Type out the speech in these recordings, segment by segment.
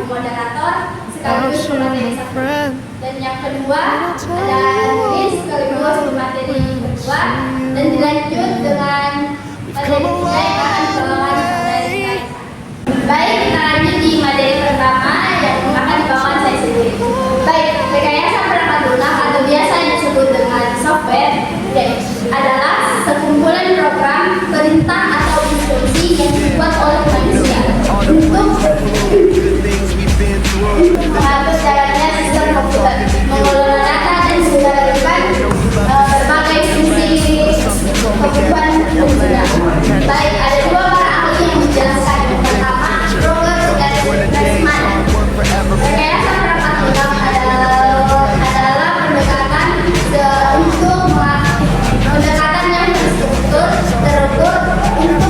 moderator sekaligus pemateri satu. Dan yang kedua ada nulis sekaligus pemateri kedua, dan dilanjut dengan materinya yang akan dibawakan dari saya. Baik, kita lanjut di materi pertama yang akan dibawakan saya sendiri. Baik, rekayasa perangkat lunak atau biasa disebut dengan software adalah sekumpulan program, perintah atau instruksi yang dibuat oleh manusia untuk mengatur jalannya sistem komputer, mengelola data dan segala berbagai fungsi kebutuhan pengguna. Baik, ada dua para ahli yang menjelaskan. Yang pertama, Roger dan Pressman. Rekayasa perangkat lunak adalah pendekatan untuk pendekatan yang terstruktur, terukur untuk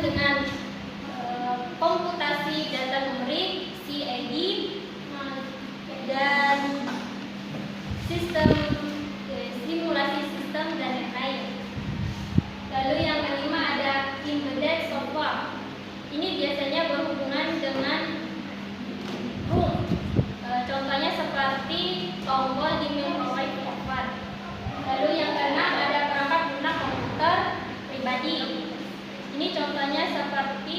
dengan komputasi data numerik (CAD) dan sistem simulasi sistem dan lain-lain. Lalu yang kelima ada embedded software. Ini biasanya berhubungan dengan room. Contohnya seperti tombol di microwave oven. Lalu yang keenam ada perangkat lunak komputer pribadi. Ini contohnya seperti